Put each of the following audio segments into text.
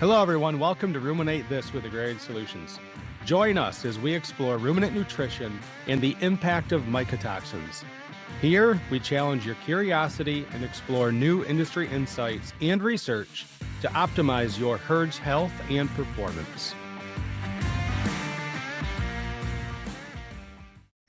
Hello, everyone. Welcome to Ruminate This with Agrarian Solutions. Join us as we explore ruminant nutrition and the impact of mycotoxins. Here, we challenge your curiosity and explore new industry insights and research to optimize your herd's health and performance.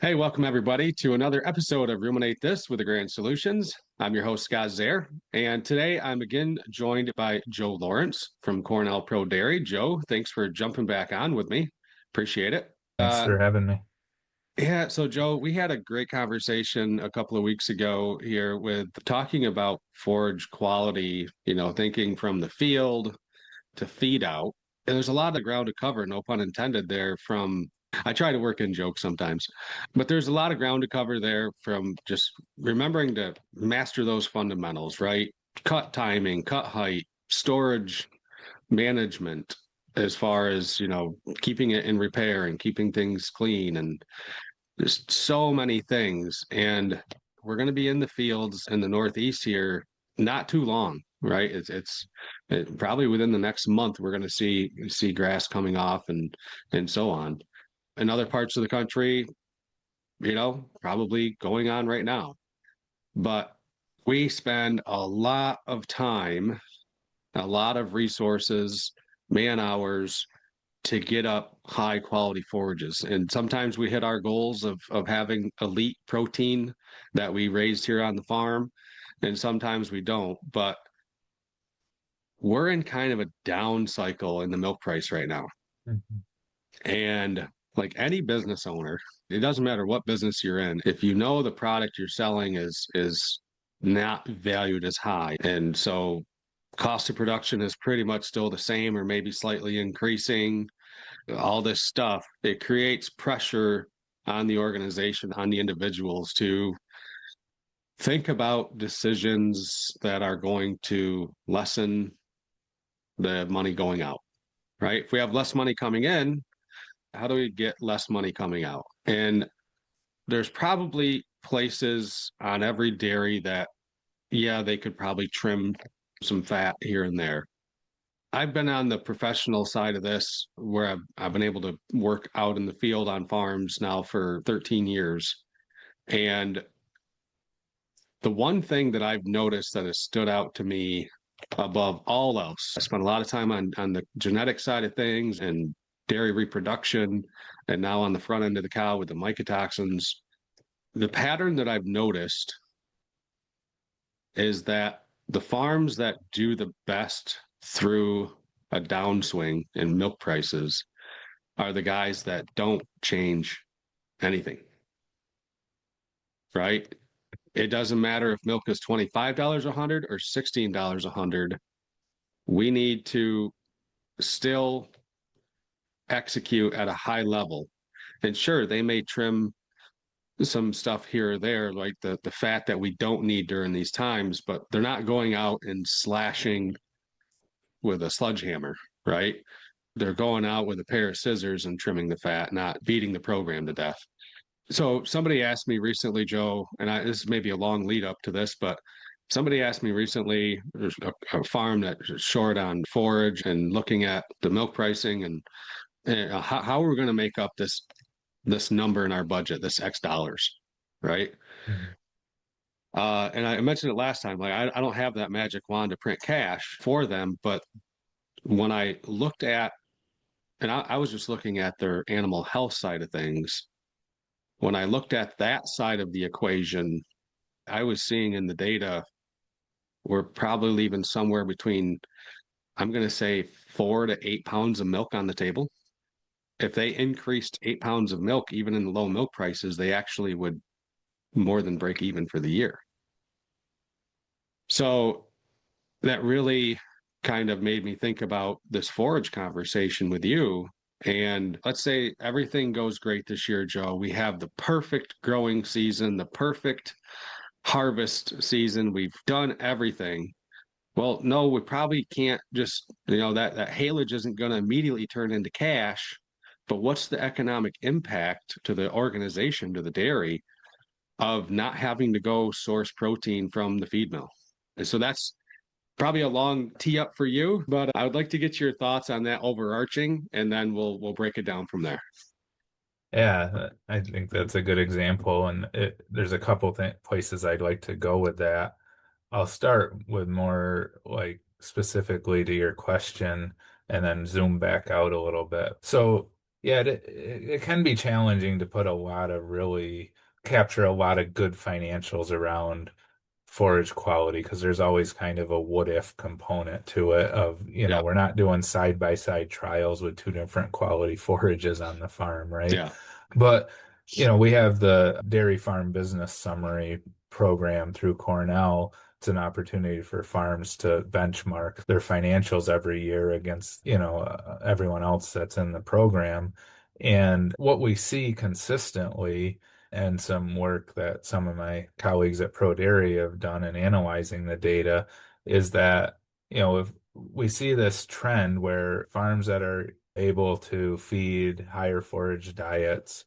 Hey, welcome everybody to another episode of Ruminate This with Agrarian Solutions. I'm your host, Scott Zaire, and today I'm again joined by Joe Lawrence from Cornell Pro Dairy. Joe, thanks for jumping back on with me. Appreciate it. Thanks for having me. Yeah, so Joe, we had a great conversation a couple of weeks ago here with talking about forage quality, thinking from the field to feed out. And there's a lot of ground to cover, no pun intended there, I try to work in jokes sometimes, but there's a lot of ground to cover there from just remembering to master those fundamentals, right? Cut timing, cut height, storage management, as far as, keeping it in repair and keeping things clean, and just so many things. And we're going to be in the fields in the Northeast here not too long, right? It's probably within the next month we're going to see grass coming off and so on. In other parts of the country, probably going on right now. But we spend a lot of time, a lot of resources, man hours to get up high quality forages. And sometimes we hit our goals of having elite protein that we raised here on the farm, and sometimes we don't. But we're in kind of a down cycle in the milk price right now. Mm-hmm. And like any business owner, it doesn't matter what business you're in, if you know the product you're selling is not valued as high, and so cost of production is pretty much still the same or maybe slightly increasing, all this stuff, it creates pressure on the organization, on the individuals, to think about decisions that are going to lessen the money going out, right? If we have less money coming in, how do we get less money coming out? And there's probably places on every dairy that, yeah, they could probably trim some fat here and there. I've been on the professional side of this where I've been able to work out in the field on farms now for 13 years. And the one thing that I've noticed that has stood out to me above all else, I spent a lot of time on the genetic side of things and dairy reproduction, and now on the front end of the cow with the mycotoxins. The pattern that I've noticed is that the farms that do the best through a downswing in milk prices are the guys that don't change anything, right? It doesn't matter if milk is $25 a hundred or $16 a hundred. We need to still execute at a high level. And sure, they may trim some stuff here or there, like the fat that we don't need during these times, but they're not going out and slashing with a sledgehammer, right? They're going out with a pair of scissors and trimming the fat, not beating the program to death. So somebody asked me recently, Joe, and this is maybe a long lead up to this, but somebody asked me recently, there's a farm that's short on forage and looking at the milk pricing and how are we going to make up this number in our budget, this X dollars, right? Mm-hmm. And I mentioned it last time, like I don't have that magic wand to print cash for them, but when I looked at, and I was just looking at their animal health side of things, when I looked at that side of the equation, I was seeing in the data, we're probably leaving somewhere between, I'm going to say 4 to 8 pounds of milk on the table. If they increased 8 pounds of milk, even in the low milk prices, they actually would more than break even for the year. So that really kind of made me think about this forage conversation with you. And let's say everything goes great this year, Joe. We have the perfect growing season, the perfect harvest season. We've done everything. Well, no, we probably can't just, that haylage isn't going to immediately turn into cash. But what's the economic impact to the organization, to the dairy, of not having to go source protein from the feed mill? And so that's probably a long tee up for you, but I would like to get your thoughts on that overarching, and then we'll break it down from there. Yeah, I think that's a good example, and there's a couple th places I'd like to go with that. I'll start with more like specifically to your question and then zoom back out a little bit. So, yeah, it can be challenging to put a lot of really capture a lot of good financials around forage quality because there's always kind of a what if component to it of, Yeah, we're not doing side by side trials with two different quality forages on the farm, right? yeah, But, we have the Dairy Farm Business Summary program through Cornell. It's an opportunity for farms to benchmark their financials every year against, everyone else that's in the program. And what we see consistently and some work that some of my colleagues at ProDairy have done in analyzing the data is that, if we see this trend where farms that are able to feed higher forage diets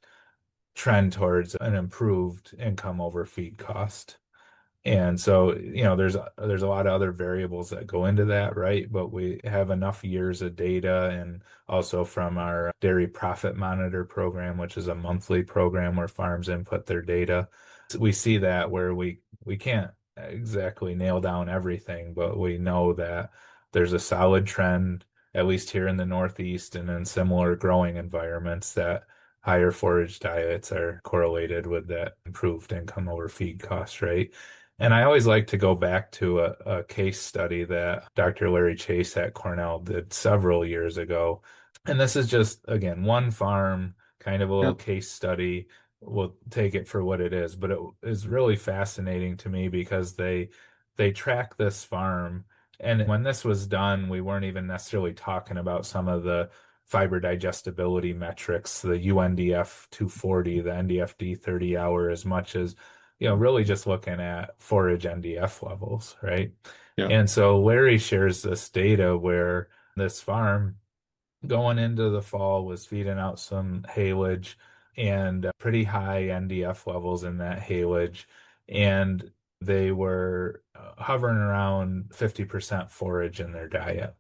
trend towards an improved income over feed cost. And so, there's a lot of other variables that go into that, right? But we have enough years of data and also from our Dairy Profit Monitor program, which is a monthly program where farms input their data. So we see that where we can't exactly nail down everything, but we know that there's a solid trend, at least here in the Northeast and in similar growing environments, that higher forage diets are correlated with that improved income over feed cost, right? And I always like to go back to a case study that Dr. Larry Chase at Cornell did several years ago. And this is just, again, one farm, kind of a yeah, little case study. We'll take it for what it is, but it is really fascinating to me because they track this farm. And when this was done, we weren't even necessarily talking about some of the fiber digestibility metrics, the UNDF 240, the NDFD 30 hour, as much as really just looking at forage NDF levels, right? yeah, And so Larry shares this data where this farm going into the fall was feeding out some haylage and pretty high NDF levels in that haylage. And they were hovering around 50% forage in their diet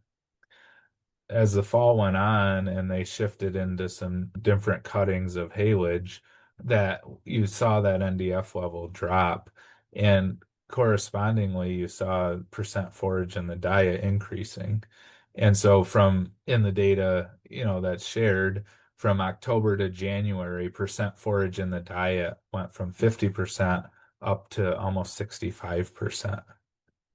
as the fall went on and they shifted into some different cuttings of haylage, that you saw that NDF level drop. And correspondingly, you saw percent forage in the diet increasing. And so from in the data, that's shared from October to January, percent forage in the diet went from 50% up to almost 65%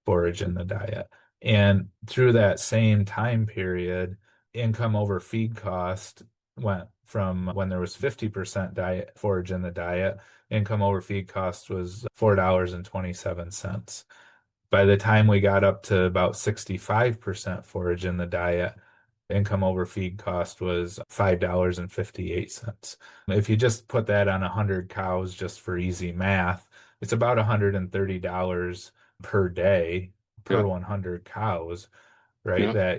forage in the diet. And through that same time period, income over feed cost went from when there was 50% diet forage in the diet, income over feed cost was $4.27. By the time we got up to about 65% forage in the diet, income over feed cost was $5.58. If you just put that on 100 cows just for easy math, it's about $130 per day per yeah, 100 cows, right? yeah.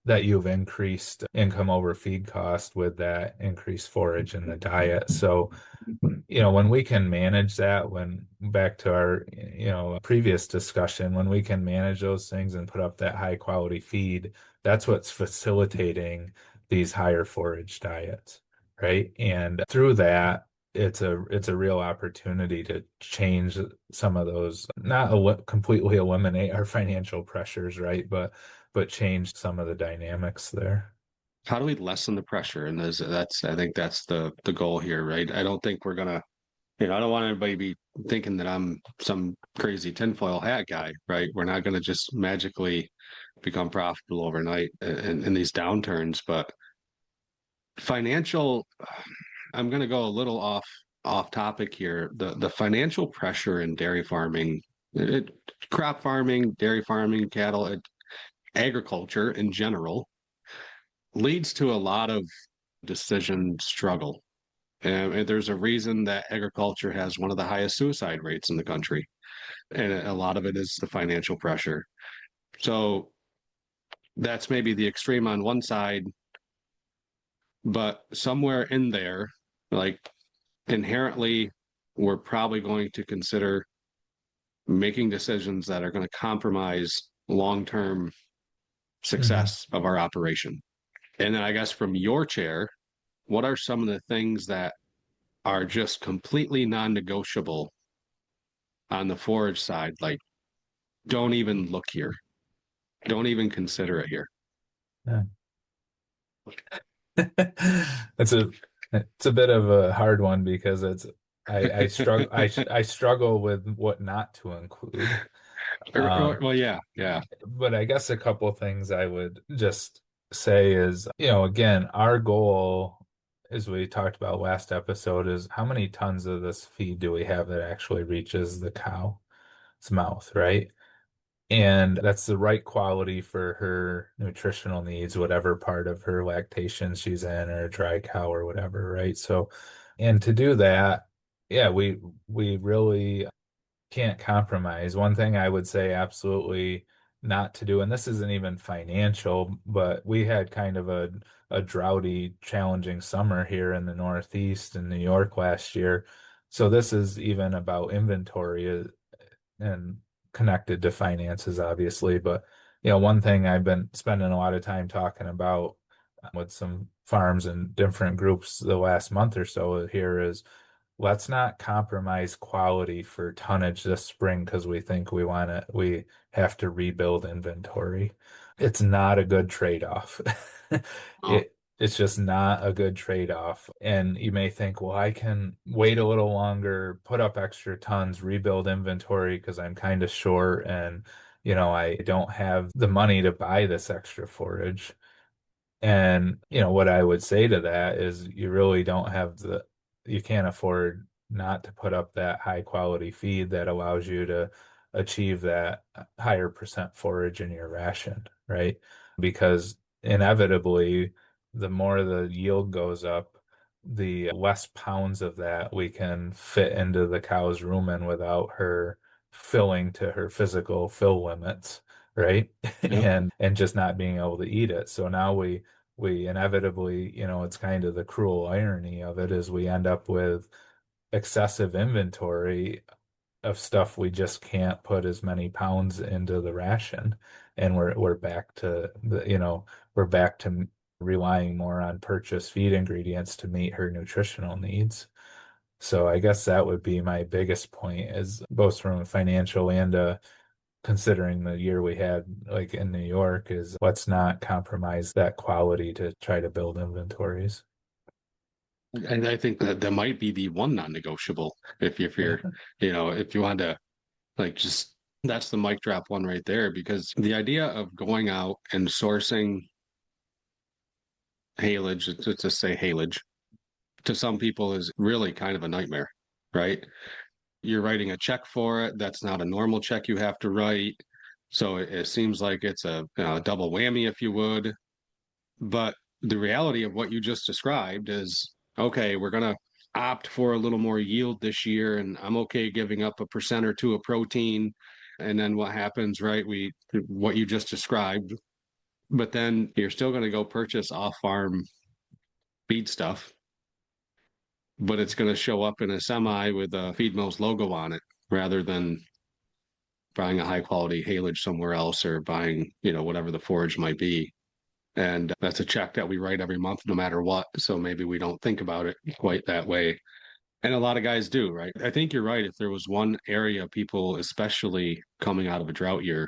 That you've increased income over feed cost with that increased forage in the diet. So when we can manage that, when back to our, previous discussion, when we can manage those things and put up that high quality feed, that's what's facilitating these higher forage diets, right? And through that, it's a real opportunity to change some of those, not completely eliminate our financial pressures, right? But change some of the dynamics there. How do we lessen the pressure? And that's I think that's the goal here, right? I don't think we're gonna, I don't want anybody to be thinking that I'm some crazy tinfoil hat guy, right? We're not gonna just magically become profitable overnight in these downturns, but financial. I'm gonna go a little off topic here. The financial pressure in dairy farming, it, crop farming, dairy farming, cattle, agriculture in general leads to a lot of decision struggle. And there's a reason that agriculture has one of the highest suicide rates in the country. And a lot of it is the financial pressure. So that's maybe the extreme on one side, but somewhere in there, like inherently, we're probably going to consider making decisions that are going to compromise long-term Mhm. success of our operation. And then I guess from your chair, what are some of the things that are just completely non-negotiable on the forage side? Like, don't even look here. Don't even consider it here. Yeah. It's a bit of a hard one because I struggle with what not to include. Well, yeah, yeah. But I guess a couple things I would just say is, again, our goal, as we talked about last episode, is how many tons of this feed do we have that actually reaches the cow's mouth, right? And that's the right quality for her nutritional needs, whatever part of her lactation she's in, or a dry cow or whatever, right? So, and to do that, yeah, we really can't compromise. One thing I would say absolutely not to do, and this isn't even financial, but we had kind of a droughty, challenging summer here in the Northeast in New York last year. So this is even about inventory and connected to finances, obviously. But one thing I've been spending a lot of time talking about with some farms and different groups the last month or so here is let's not compromise quality for tonnage this spring because we have to rebuild inventory. It's not a good trade-off. Oh, It's just not a good trade-off. And you may think, well, I can wait a little longer, put up extra tons, rebuild inventory because I'm kind of short and I don't have the money to buy this extra forage. And, what I would say to that is you can't afford not to put up that high quality feed that allows you to achieve that higher percent forage in your ration, right? Because inevitably, the more the yield goes up, the less pounds of that we can fit into the cow's rumen without her filling to her physical fill limits, right? yep. And just not being able to eat it. So now we inevitably, it's kind of the cruel irony of it is we end up with excessive inventory of stuff we just can't put as many pounds into the ration. And we're back to we're back to relying more on purchased feed ingredients to meet her nutritional needs. So I guess that would be my biggest point is both from a financial and considering the year we had like in New York is let's not compromise that quality to try to build inventories. And I think that might be the one non-negotiable if Yeah. you're, if you want to like just that's the mic drop one right there because the idea of going out and sourcing haylage, let's just say haylage, to some people is really kind of a nightmare, right? You're writing a check for it. That's not a normal check you have to write. So it seems like it's a double whammy, if you would. But the reality of what you just described is okay, we're going to opt for a little more yield this year, and I'm okay giving up a percent or two of protein. And then what happens, right? What you just described, but then you're still going to go purchase off farm feed stuff, but it's going to show up in a semi with a Feed Mills logo on it rather than buying a high quality haylage somewhere else or buying, whatever the forage might be. And that's a check that we write every month, no matter what. So maybe we don't think about it quite that way. And a lot of guys do, right? I think you're right. If there was one area people, especially coming out of a drought year,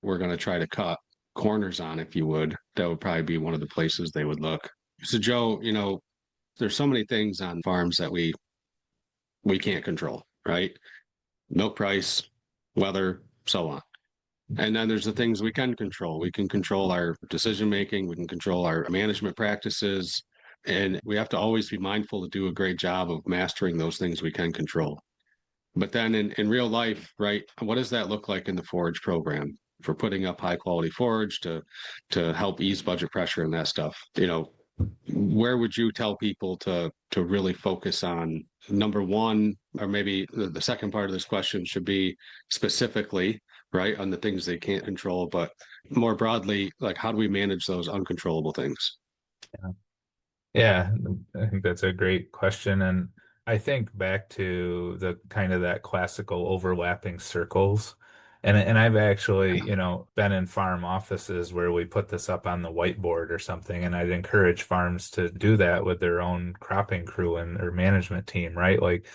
were going to try to cut corners on, if you would, that would probably be one of the places they would look. So, Joe, there's so many things on farms that we can't control, right? Milk price, weather, so on. And then there's the things we can control. We can control our decision making, we can control our management practices, and we have to always be mindful to do a great job of mastering those things we can control. But then in real life, right, what does that look like in the forage program for putting up high quality forage to help ease budget pressure and that stuff? Where would you tell people to really focus on number one, or maybe the second part of this question should be specifically right on the things they can't control, but more broadly, like how do we manage those uncontrollable things? Yeah, I think that's a great question. And I think back to the kind of that classical overlapping circles. And I've actually, been in farm offices where we put this up on the whiteboard or something, and I'd encourage farms to do that with their own cropping crew and or management team, right? Like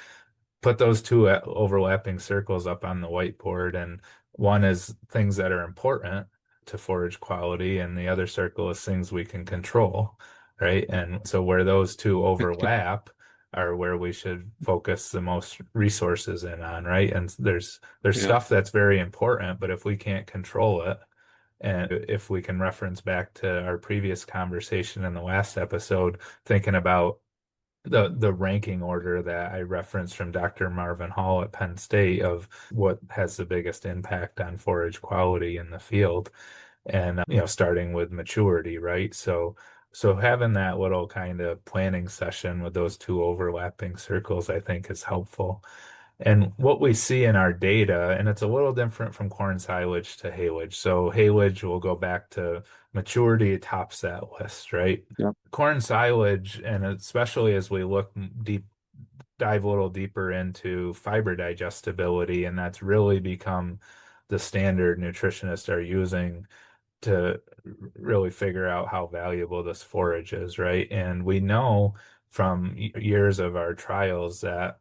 put those two overlapping circles up on the whiteboard, and one is things that are important to forage quality, and the other circle is things we can control, right? And so where those two overlap are where we should focus the most resources in on, right? And there's Yeah. stuff that's very important, but if we can't control it, and if we can reference back to our previous conversation in the last episode, thinking about the ranking order that I referenced from Dr. Marvin Hall at Penn State of what has the biggest impact on forage quality in the field, and starting with maturity, right? So having that little kind of planning session with those two overlapping circles, I think is helpful. And what we see in our data, and it's a little different from corn silage to haylage. So haylage will go back to maturity tops that list, right? Yep. Corn silage, and especially as we look deep, dive a little deeper into fiber digestibility, and that's really become the standard nutritionists are using to really figure out how valuable this forage is, right? And we know from years of our trials that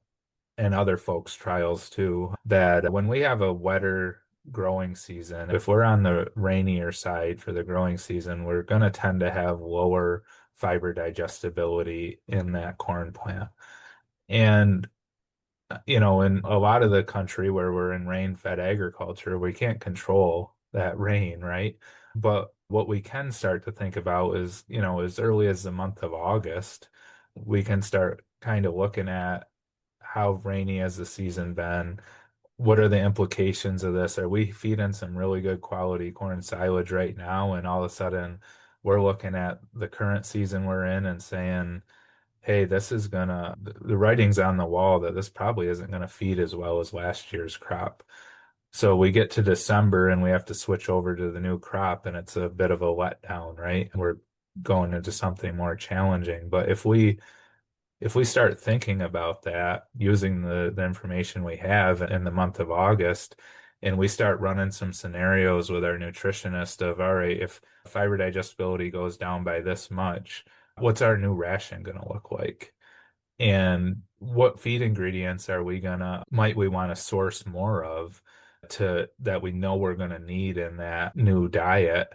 and other folks' trials too, that when we have a wetter growing season, if we're on the rainier side for the growing season, we're going to tend to have lower fiber digestibility in that corn plant. And, in a lot of the country where we're in rain-fed agriculture, we can't control that rain, right? But what we can start to think about is, as early as the month of August, we can start kind of looking at how rainy has the season been? What are the implications of this? Are we feeding some really good quality corn silage right now? And all of a sudden, we're looking at the current season we're in and saying, hey, the writing's on the wall that this probably isn't gonna feed as well as last year's crop. So we get to December and we have to switch over to the new crop, and it's a bit of a letdown, right? We're going into something more challenging. But if we start thinking about that using the information we have in the month of August, and we start running some scenarios with our nutritionist of, all right, if fiber digestibility goes down by this much, what's our new ration going to look like? And what feed ingredients might we want to source more of to that we know we're going to need in that new diet?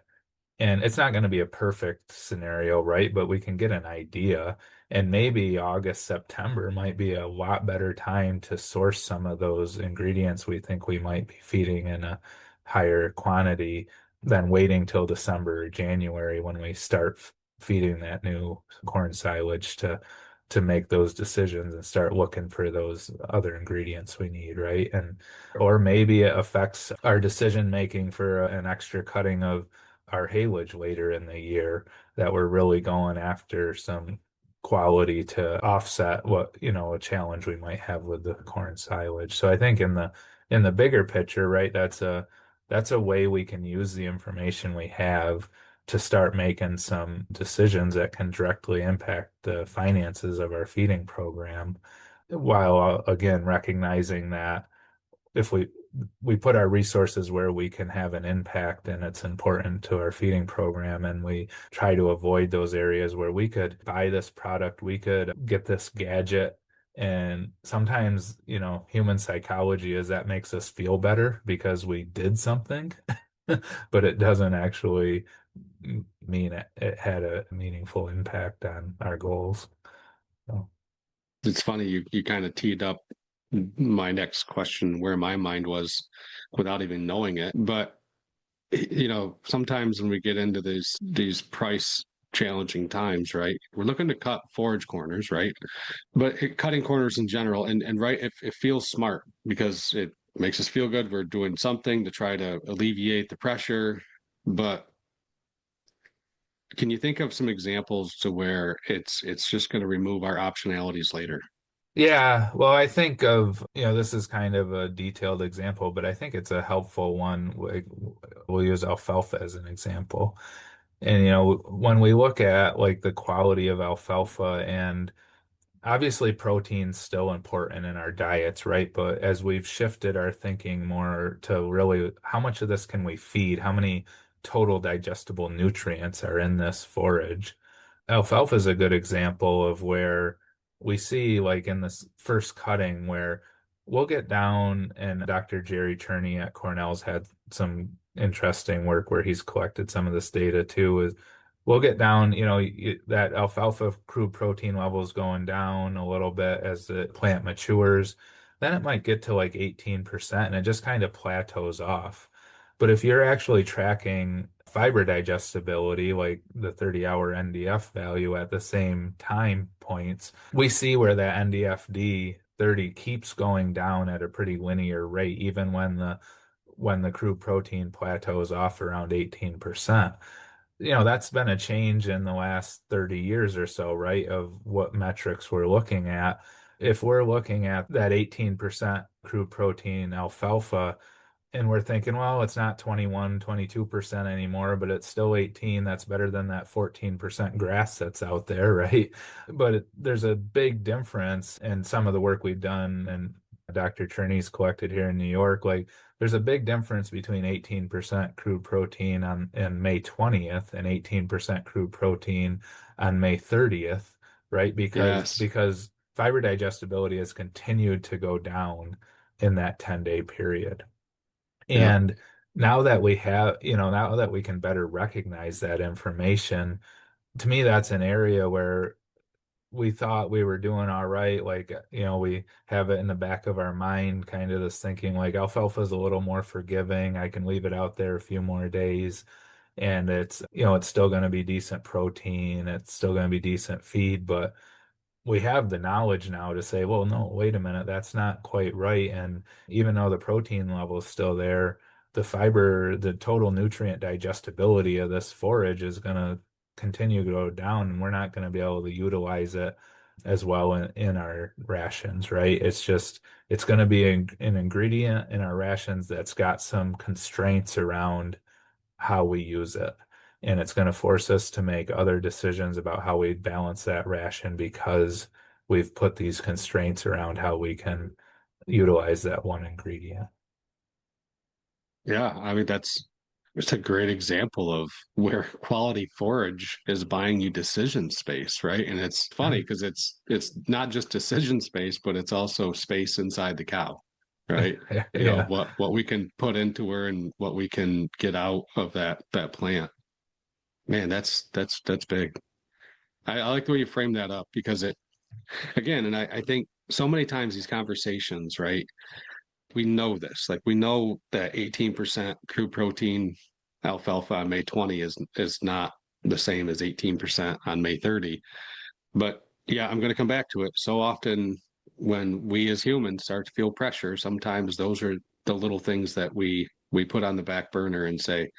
And it's not going to be a perfect scenario, right? But we can get an idea. And maybe August, September might be a lot better time to source some of those ingredients we think we might be feeding in a higher quantity than waiting till December or January when we start feeding that new corn silage to make those decisions and start looking for those other ingredients we need, right? And or maybe it affects our decision making for an extra cutting of our haylage later in the year, that we're really going after some quality to offset a challenge we might have with the corn silage. So I think in the bigger picture, right, that's a way we can use the information we have to start making some decisions that can directly impact the finances of our feeding program, while again recognizing that if we put our resources where we can have an impact and it's important to our feeding program, and we try to avoid those areas where we could buy this product, we could get this gadget. And sometimes, human psychology is that makes us feel better because we did something, but it doesn't actually mean it had a meaningful impact on our goals. So. It's funny, you kind of teed up my next question where my mind was without even knowing it. But sometimes when we get into these price challenging times, right? We're looking to cut forage corners, right? But cutting corners in general, and right, it feels smart because it makes us feel good. We're doing something to try to alleviate the pressure. But can you think of some examples to where it's just going to remove our optionalities later? Yeah, well, I think this is kind of a detailed example, but I think it's a helpful one. We'll use alfalfa as an example. And, when we look at like the quality of alfalfa and Obviously, protein's still important in our diets, right? But as we've shifted our thinking more to really how much of this can we feed? How many total digestible nutrients are in this forage? Alfalfa is a good example of where we see, like in this first cutting, where we'll get down, and Dr. Jerry Cherney at Cornell's had some interesting work where he's collected some of this data too. We'll get down, that alfalfa crude protein levels going down a little bit as the plant matures. Then it might get to like 18% and it just kind of plateaus off. But if you're actually tracking fiber digestibility, like the 30-hour NDF value at the same time points, we see where that NDFD 30 keeps going down at a pretty linear rate, even when the crude protein plateaus off around 18%. That's been a change in the last 30 years or so, right? Of what metrics we're looking at. If we're looking at that 18% crude protein alfalfa, and we're thinking, well, it's not 21, 22% anymore, but it's still 18. That's better than that 14% grass that's out there, right? But there's a big difference in some of the work we've done, and Dr. Cherney's collected here in New York. Like, there's a big difference between 18% crude protein on May 20th and 18% crude protein on May 30th, right? Because Yes. because fiber digestibility has continued to go down in that 10-day period. Yep. And now that we have, now that we can better recognize that information, to me, that's an area where we thought we were doing all right. Like, we have it in the back of our mind, kind of this thinking like alfalfa is a little more forgiving. I can leave it out there a few more days and it's still going to be decent protein. It's still going to be decent feed, but we have the knowledge now to say, well, no, wait a minute, that's not quite right. And even though the protein level is still there, the fiber, the total nutrient digestibility of this forage is going to continue to go down, and we're not going to be able to utilize it as well in our rations, right? It's going to be an ingredient in our rations that's got some constraints around how we use it. And it's going to force us to make other decisions about how we balance that ration because we've put these constraints around how we can utilize that one ingredient. Yeah. I mean, it's a great example of where quality forage is buying you decision space, right? And it's funny because it's not just decision space, but it's also space inside the cow, right? Yeah. What we can put into her and what we can get out of that plant. Man, that's big. I like the way you frame that up because it again, and I think so many times these conversations, right? We know this. Like we know that 18% crude protein alfalfa on May 20 is not the same as 18% on May 30. But yeah, I'm going to come back to it. So often when we as humans start to feel pressure, sometimes those are the little things that we put on the back burner and say,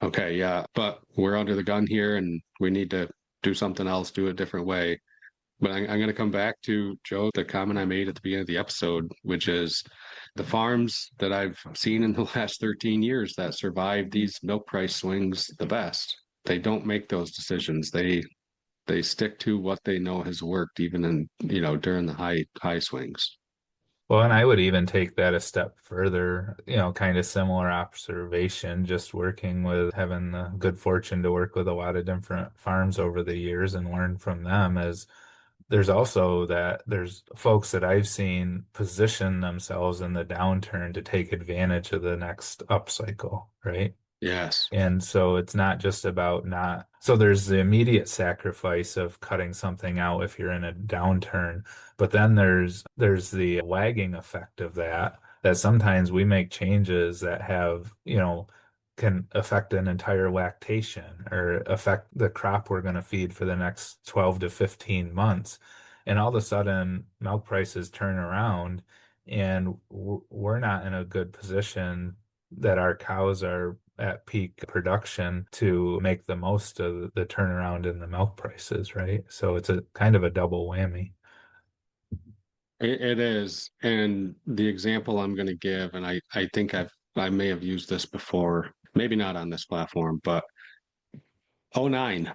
okay, yeah, but we're under the gun here and we need to do something else, do it a different way. But I'm going to come back to Joe, the comment I made at the beginning of the episode, which is the farms that I've seen in the last 13 years that survive these milk price swings the best. They don't make those decisions. They stick to what they know has worked, even in during the high swings. Well, and I would even take that a step further, kind of similar observation, just working with having the good fortune to work with a lot of different farms over the years and learn from them as there's folks that I've seen position themselves in the downturn to take advantage of the next upcycle, right? Yes. And so it's not just about not, so there's the immediate sacrifice of cutting something out if you're in a downturn, but then there's the lagging effect of that sometimes we make changes that have, can affect an entire lactation or affect the crop we're going to feed for the next 12 to 15 months. And all of a sudden, milk prices turn around and we're not in a good position that our cows are at peak production to make the most of the turnaround in the milk prices, right? So it's a kind of a double whammy. It is. And the example I'm going to give, and I think I may have used this before, maybe not on this platform, but '09.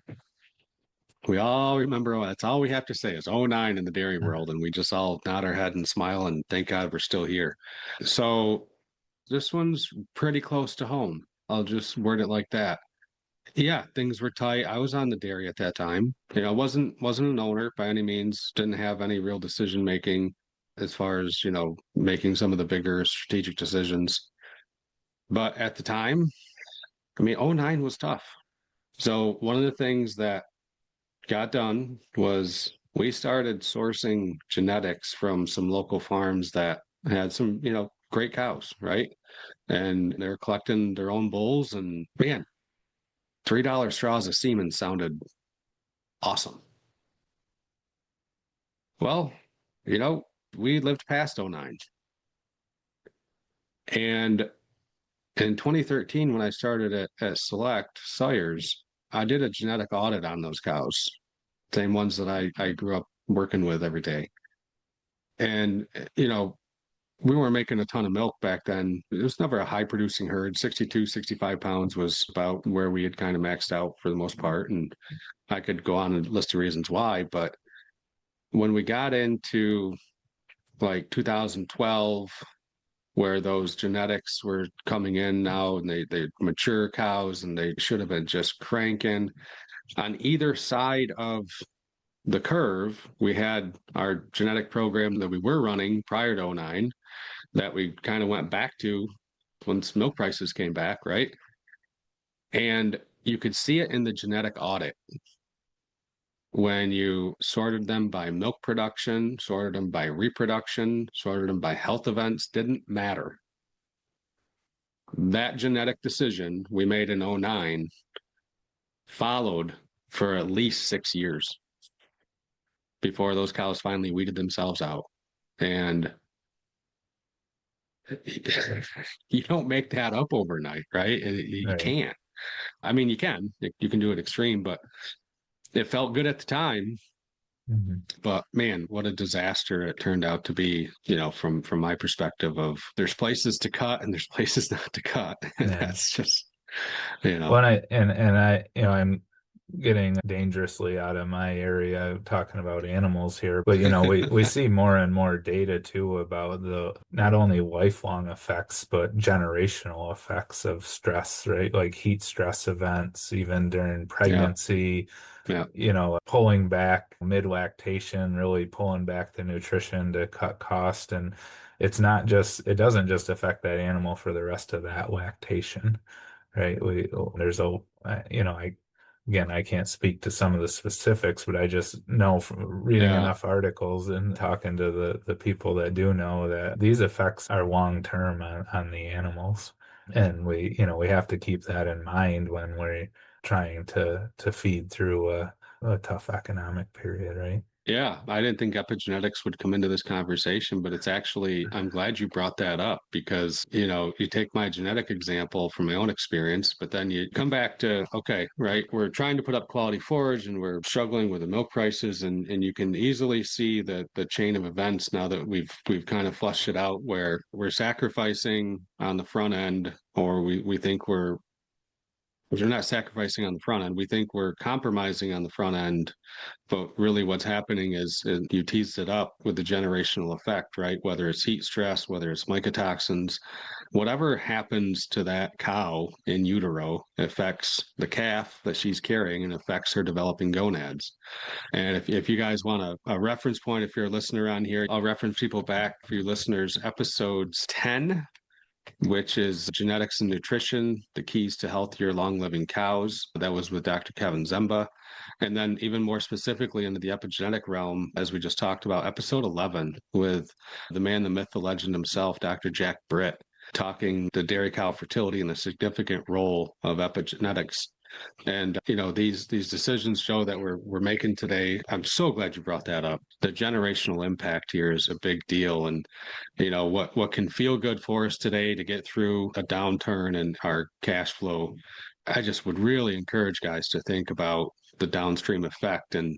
We all remember, that's all we have to say is '09 in the dairy world. And we just all nod our head and smile and thank God we're still here. So this one's pretty close to home. I'll just word it like that. Yeah, things were tight. I was on the dairy at that time. Wasn't an owner by any means, didn't have any real decision making as far as, making some of the bigger strategic decisions. But at the time, I mean, '09 was tough. So one of the things that got done was we started sourcing genetics from some local farms that had some, great cows, right? And they're collecting their own bulls. And man, $3 straws of semen sounded awesome. Well, you know, we lived past '09. And in 2013, when I started at Select Sires, I did a genetic audit on those cows, same ones that I grew up working with every day. And, we weren't making a ton of milk back then. It was never a high producing herd. 62, 65 pounds was about where we had kind of maxed out for the most part. And I could go on and list the reasons why. But when we got into like 2012, where those genetics were coming in now and they mature cows and they should have been just cranking on either side of the curve. We had our genetic program that we were running prior to '09 that we kind of went back to once milk prices came back, right? And you could see it in the genetic audit when you sorted them by milk production, sorted them by reproduction, sorted them by health events, didn't matter. That genetic decision we made in '09 followed for at least 6 years before those cows finally weeded themselves out. And you don't make that up overnight, right? You Right. can't. I mean, you can. You can do it extreme, but it felt good at the time. Mhm. But man, what a disaster it turned out to be, from my perspective of there's places to cut and there's places not to cut. And Yeah. that's just, Well, I'm getting dangerously out of my area talking about animals here, but we see more and more data too about the not only lifelong effects but generational effects of stress, right? Like heat stress events, even during yeah, pregnancy, yeah, pulling back mid-lactation, really pulling back the nutrition to cut cost. And it doesn't just affect that animal for the rest of that lactation, right? There's again, I can't speak to some of the specifics, but I just know from reading yeah. enough articles and talking to the people that do know that these effects are long term on the animals. And we have to keep that in mind when we're trying to feed through a tough economic period, right? Yeah, I didn't think epigenetics would come into this conversation, but I'm glad you brought that up because, you take my genetic example from my own experience, but then you come back to, okay, right, we're trying to put up quality forage and we're struggling with the milk prices and you can easily see the chain of events now that we've kind of flushed it out where we're sacrificing on the front end or we think we're not sacrificing on the front end. We think we're compromising on the front end, but really what's happening is you teased it up with the generational effect, right? Whether it's heat stress, whether it's mycotoxins, whatever happens to that cow in utero affects the calf that she's carrying and affects her developing gonads. And if you guys want a reference point, if you're a listener on here, I'll reference people back for you listeners, episodes 10, which is genetics and nutrition, the keys to healthier, long living cows. That was with Dr. Kevin Zemba. And then, even more specifically, into the epigenetic realm, as we just talked about, episode 11 with the man, the myth, the legend himself, Dr. Jack Britt, talking the dairy cow fertility and the significant role of epigenetics. And these decisions show that we're making today. I'm so glad you brought that up. The generational impact here is a big deal, and what can feel good for us today to get through a downturn and our cash flow. I just would really encourage guys to think about the downstream effect. And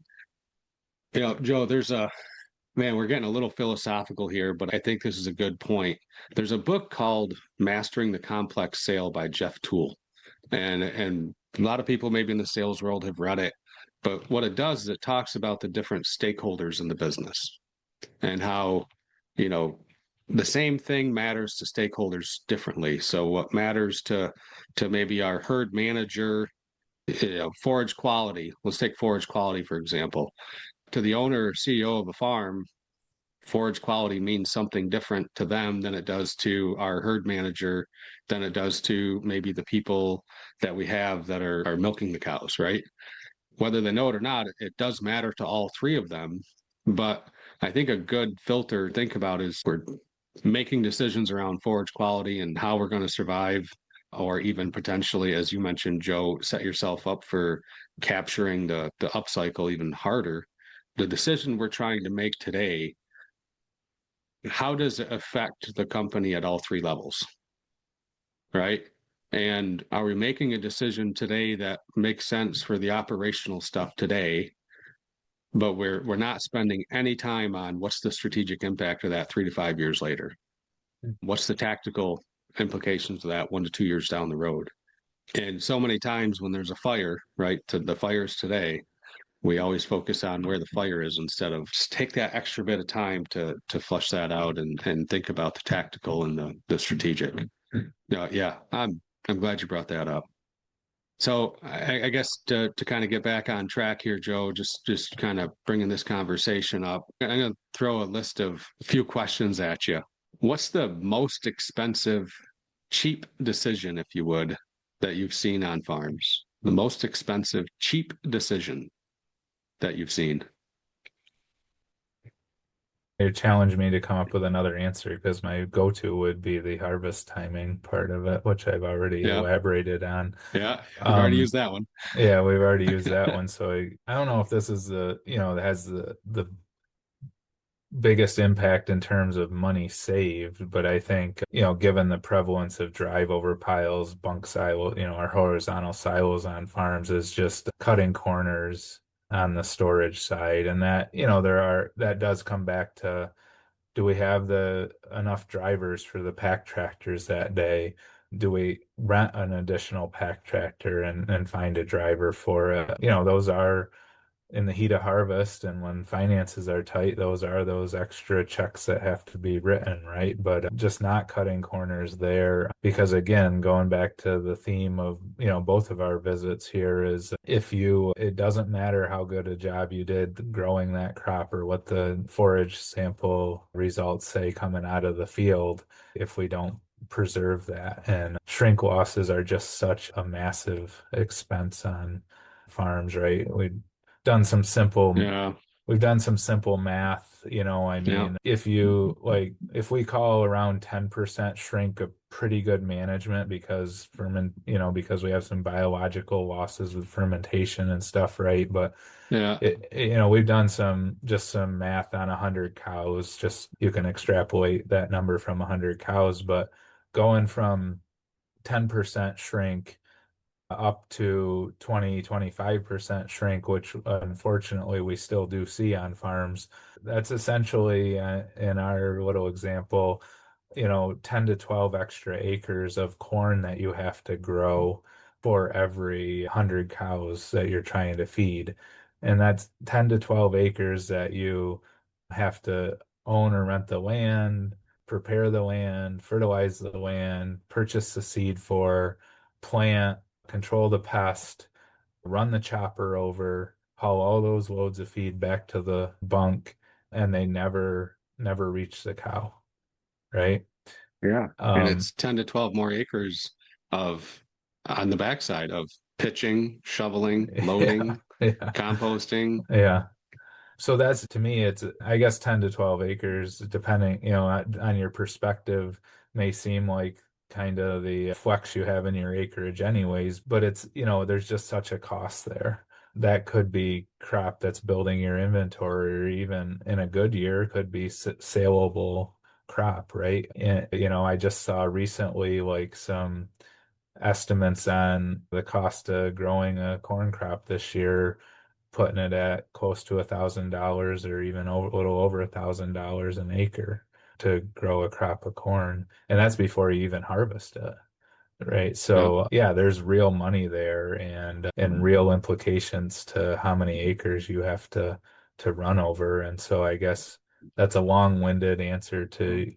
Joe, there's a man. We're getting a little philosophical here, but I think this is a good point. There's a book called "Mastering the Complex Sale" by Jeff Toole. And A lot of people maybe in the sales world have read it, but what it does is it talks about the different stakeholders in the business and how, you know, the same thing matters to stakeholders differently. So what matters to maybe our herd manager, forage quality. Let's take forage quality for example. To the owner or CEO of a farm, forage quality means something different to them than it does to our herd manager, than it does to maybe the people that we have that are milking the cows, right? Whether they know it or not, it does matter to all three of them. But I think a good filter to think about is we're making decisions around forage quality and how we're going to survive, or even potentially, as you mentioned, Joe, set yourself up for capturing the upcycle even harder. The decision we're trying to make today, how does it affect the company at all three levels? Right. And are we making a decision today that makes sense for the operational stuff today, but we're not spending any time on what's the strategic impact of that 3 to 5 years later? What's the tactical implications of that 1 to 2 years down the road? And so many times when there's a fire, right, to the fires today, we always focus on where the fire is instead of just take that extra bit of time to flush that out and think about the tactical and the strategic. Yeah, I'm glad you brought that up. So I guess to kind of get back on track here, Joe, just kind of bringing this conversation up, I'm going to throw a list of a few questions at you. What's the most expensive, cheap decision, if you would, that you've seen on farms? The most expensive, cheap decision that you've seen? It challenged me to come up with another answer because my go-to would be the harvest timing part of it, which I've already Yeah, elaborated on. yeah, we've already Um, used that one. yeah, we've already used that one. So I don't know if this is that has the biggest impact in terms of money saved, but I think, given the prevalence of drive over piles, bunk silo, our horizontal silos on farms is just cutting corners on the storage side. And that, that does come back to, do we have the enough drivers for the pack tractors that day? Do we rent an additional pack tractor and find a driver for it? Those are in the heat of harvest and when finances are tight, those are those extra checks that have to be written, right? But just not cutting corners there. Because again, going back to the theme of, both of our visits here is it doesn't matter how good a job you did growing that crop or what the forage sample results say coming out of the field, if we don't preserve that. And shrink losses are just such a massive expense on farms, right? Done some simple Yeah, we've done some simple math, I yeah, mean, if we call around 10% shrink a pretty good management because we have some biological losses with fermentation and stuff, right? But yeah, we've done some math on 100 cows, just you can extrapolate that number from 100 cows, but going from 10% shrink up to 20-25% shrink, which unfortunately we still do see on farms. That's essentially, in our little example, 10 to 12 extra acres of corn that you have to grow for every 100 cows that you're trying to feed. And that's 10 to 12 acres that you have to own or rent the land, prepare the land, fertilize the land, purchase the seed for, plant, control the pest, run the chopper over, haul all those loads of feed back to the bunk, and they never reach the cow, right? yeah. And Um, it's 10 to 12 more acres of on the backside of pitching, shoveling, yeah, loading, yeah, composting. yeah. So that's to me, it's I guess 10 to 12 acres, depending, on your perspective, may seem like kind of the flex you have in your acreage anyways, but there's just such a cost there. That could be crop that's building your inventory, or even in a good year, could be saleable crop, right? And, I just saw recently like some estimates on the cost of growing a corn crop this year, putting it at close to $1,000 or even a little over $1,000 an acre to grow a crop of corn. And that's before you even harvest it, Right. Yeah. So yeah, there's real money there and real implications to how many acres you have to run over. And so I guess that's a long-winded answer to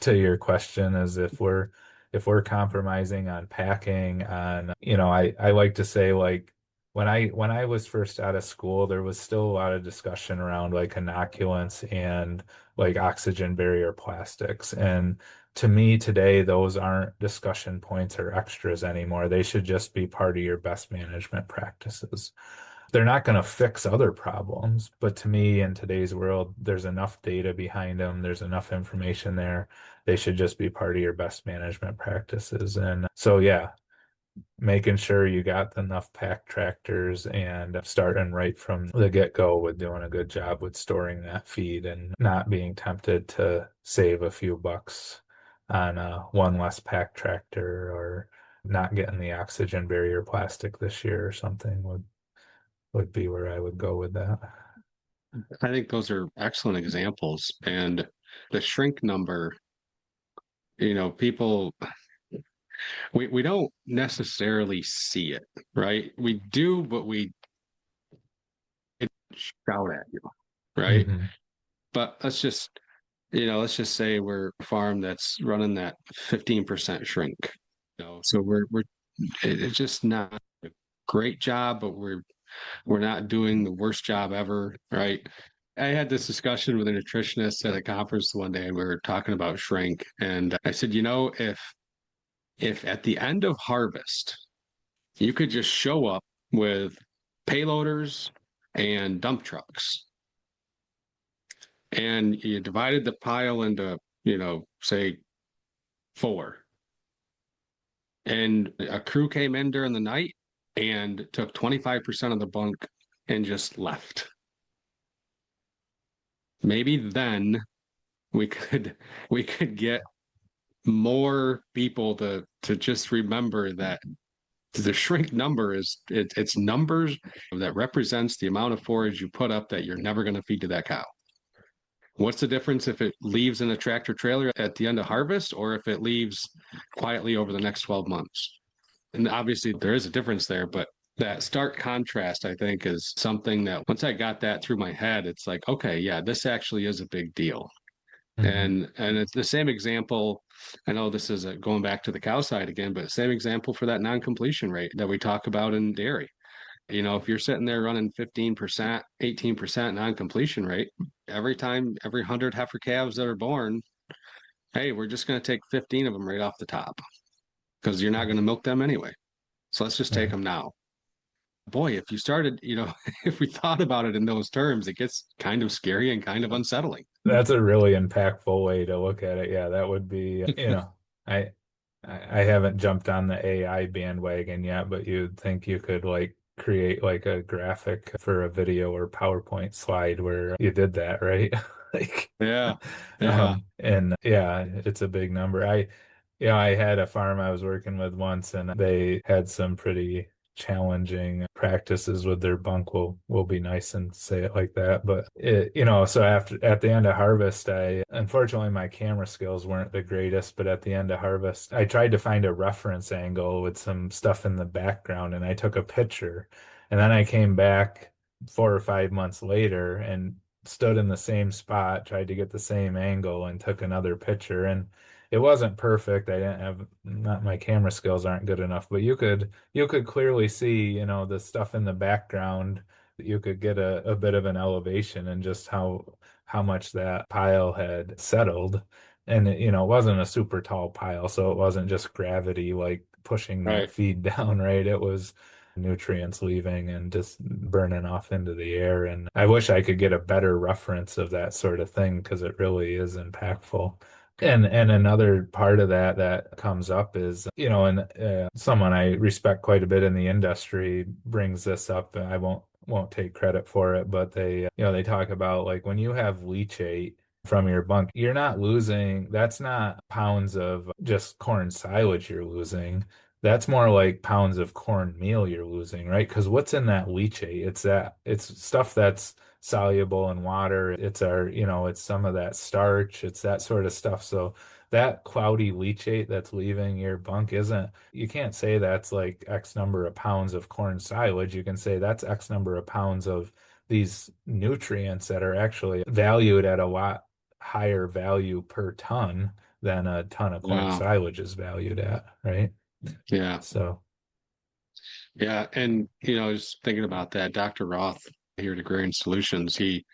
your question is if we're compromising on packing on, I like to say like when I was first out of school, there was still a lot of discussion around like inoculants and like oxygen barrier plastics. And to me today, those aren't discussion points or extras anymore. They should just be part of your best management practices. They're not going to fix other problems, but to me, in today's world, there's enough data behind them, there's enough information there. They should just be part of your best management practices. And so, yeah, making sure you got enough pack tractors and starting right from the get-go with doing a good job with storing that feed and not being tempted to save a few bucks on one less pack tractor or not getting the oxygen barrier plastic this year or something would be where I would go with that. I think those are excellent examples. And the shrink number, people, we don't necessarily see it, right? We do, but we shout at you, right? Hmm. But let's just say we're a farm that's running that 15% shrink. So it's just not a great job, but we're not doing the worst job ever, right? I had this discussion with a nutritionist at a conference one day, and we were talking about shrink. And I said, if at the end of harvest you could just show up with payloaders and dump trucks, and you divided the pile into, say four, and a crew came in during the night and took 25% of the bunk and just left. Maybe then we could we could get more people to just remember that the shrink number it's numbers that represents the amount of forage you put up that you're never going to feed to that cow. What's the difference if it leaves in a tractor trailer at the end of harvest or if it leaves quietly over the next 12 months? And obviously there is a difference there, but that stark contrast, I think, is something that once I got that through my head, it's like, okay, yeah, this actually is a big deal. Hmm. And it's the same example. I know this is going back to the cow side again, but same example for that non-completion rate that we talk about in dairy. If you're sitting there running 15%, 18% non-completion rate, every time, every 100 heifer calves that are born, hey, we're just going to take 15 of them right off the top because you're not going to milk them anyway. So let's just take Right. them now. Boy, if you started, if we thought about it in those terms, it gets kind of scary and kind of unsettling. That's a really impactful way to look at it. Yeah, that would be, I I haven't jumped on the AI bandwagon yet, but you'd think you could like create like a graphic for a video or PowerPoint slide where you did that, right? Like, Yeah. Yeah. and yeah, it's a big number. I had a farm I was working with once, and they had some pretty challenging practices with their bunk. Will be nice and say it like that, but so after at the end of harvest, I unfortunately my camera skills weren't the greatest, but at the end of harvest, I tried to find a reference angle with some stuff in the background, and I took a picture, and then I came back 4 or 5 months later and stood in the same spot, tried to get the same angle, and took another picture, and it wasn't perfect. I didn't have not my camera skills aren't good enough, but you could clearly see, the stuff in the background. You could get a bit of an elevation and just how much that pile had settled. And it wasn't a super tall pile, so it wasn't just gravity like pushing that Right. feed down, right? It was nutrients leaving and just burning off into the air. And I wish I could get a better reference of that sort of thing because it really is impactful. And another part of that comes up is, and someone I respect quite a bit in the industry brings this up, and I won't take credit for it, but they talk about like when you have leachate from your bunk, you're not losing, that's not pounds of just corn silage you're losing. That's more like pounds of corn meal you're losing, right? Because what's in that leachate? It's stuff that's soluble in water. It's it's some of that starch. It's that sort of stuff. So that cloudy leachate that's leaving your bunk isn't, you can't say that's like X number of pounds of corn silage. You can say that's X number of pounds of these nutrients that are actually valued at a lot higher value per ton than a ton of corn Wow. silage is valued at, right? Yeah. So, Yeah. And, I was thinking about that. Dr. Roth here at Agrarian Solutions, he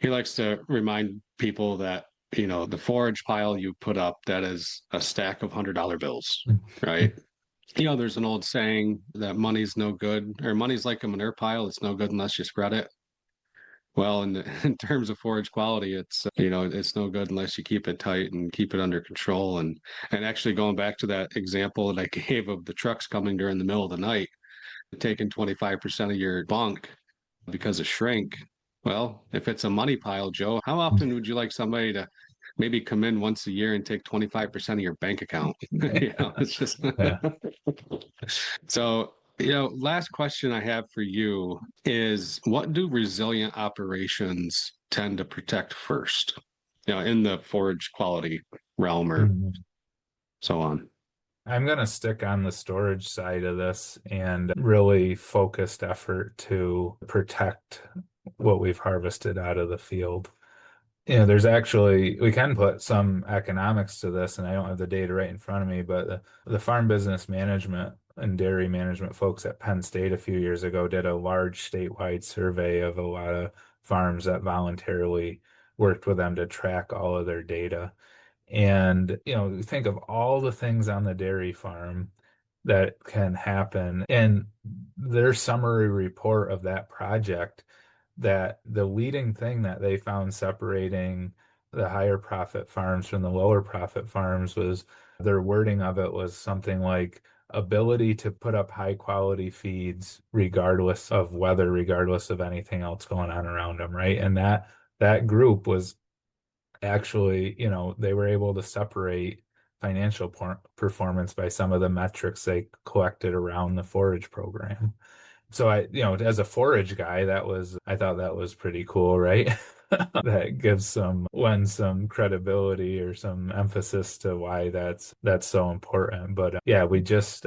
likes to remind people that, the forage pile you put up, that is a stack of $100 bills, right? There's an old saying that money's no good, or money's like a manure pile. It's no good unless you spread it. Well, in terms of forage quality, it's no good unless you keep it tight and keep it under control. And actually going back to that example that I gave of the trucks coming during the middle of the night, taking 25% of your bunk because of shrink. Well, if it's a money pile, Joe, how often would you like somebody to maybe come in once a year and take 25% of your bank account? It's just yeah. so, last question I have for you is what do resilient operations tend to protect first? In the forage quality realm or Mhm. so on. I'm going to stick on the storage side of this and really focused effort to protect what we've harvested out of the field. There's actually, we can put some economics to this, and I don't have the data right in front of me, but the farm business management and dairy management folks at Penn State a few years ago did a large statewide survey of a lot of farms that voluntarily worked with them to track all of their data. And, think of all the things on the dairy farm that can happen. And their summary report of that project, that the leading thing that they found separating the higher profit farms from the lower profit farms was their wording of it was something like ability to put up high quality feeds regardless of weather, regardless of anything else going on around them, right? And that group was actually, they were able to separate financial performance by some of the metrics they collected around the forage program. So as a forage guy, I thought that was pretty cool, right? That lends some credibility or some emphasis to why that's so important. But yeah, we just,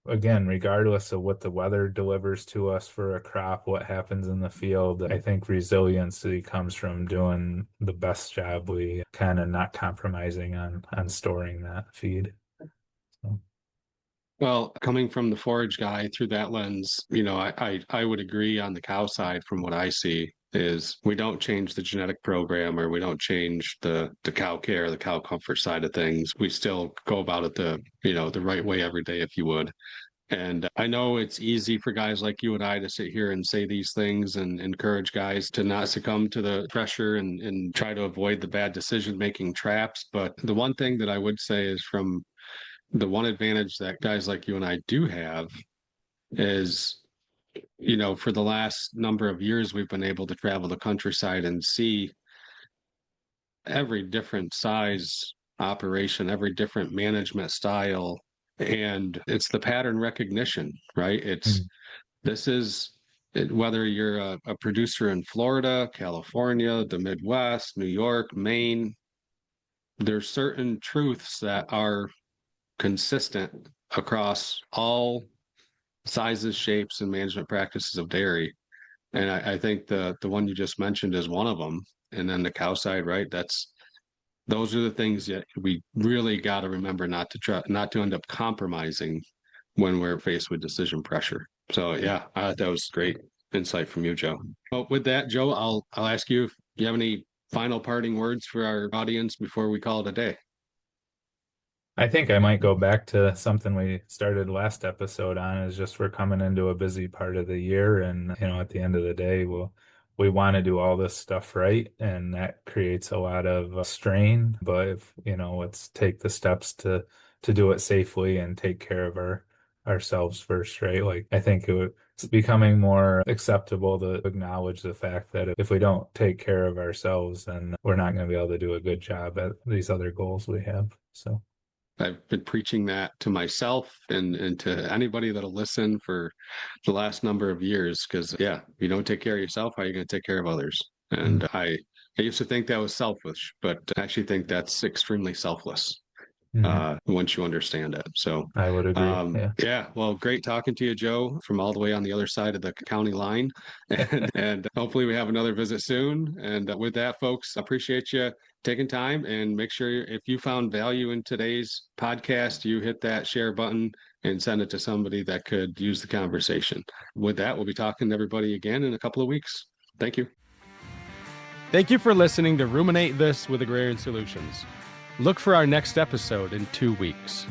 again, regardless of what the weather delivers to us for a crop, what happens in the field, I think resiliency comes from doing the best job we can and not compromising on storing that feed. So, Well, coming from the forage guy through that lens, I would agree on the cow side from what I see is we don't change the genetic program or we don't change the cow care, the cow comfort side of things. We still go about it the right way every day, if you would. And I know it's easy for guys like you and I to sit here and say these things and encourage guys to not succumb to the pressure and try to avoid the bad decision making traps. But the one thing that I would say is from the one advantage that guys like you and I do have is, for the last number of years, we've been able to travel the countryside and see every different size operation, every different management style. And it's the pattern recognition, right? mm, This is whether you're a producer in Florida, California, the Midwest, New York, Maine, there's certain truths that are consistent across all sizes, shapes, and management practices of dairy. And I think the one you just mentioned is one of them. And then the cow side, right? Those are the things that we really got to remember not to end up compromising when we're faced with decision pressure. So yeah, I thought that was great insight from you, Joe. Well, with that, Joe, I'll ask you if you have any final parting words for our audience before we call it a day. I think I might go back to something we started last episode on is just we're coming into a busy part of the year and at the end of the day we want to do all this stuff right and that creates a lot of strain, but if let's take the steps to do it safely and take care of ourselves first, right? Like I think it's becoming more acceptable to acknowledge the fact that if we don't take care of ourselves, then we're not going to be able to do a good job at these other goals we have. So I've been preaching that to myself and to anybody that'll listen for the last number of years. Because yeah, if you don't take care of yourself, how are you going to take care of others? And mm, I used to think that was selfish, but I actually think that's extremely selfless. Mhm. Once you understand it. So, I would agree. Yeah. yeah, well, great talking to you, Joe, from all the way on the other side of the county line. And hopefully we have another visit soon. And with that, folks, appreciate you taking time, and make sure if you found value in today's podcast, you hit that share button and send it to somebody that could use the conversation. With that, we'll be talking to everybody again in a couple of weeks. Thank you. Thank you for listening to Ruminate This with Agrarian Solutions. Look for our next episode in 2 weeks.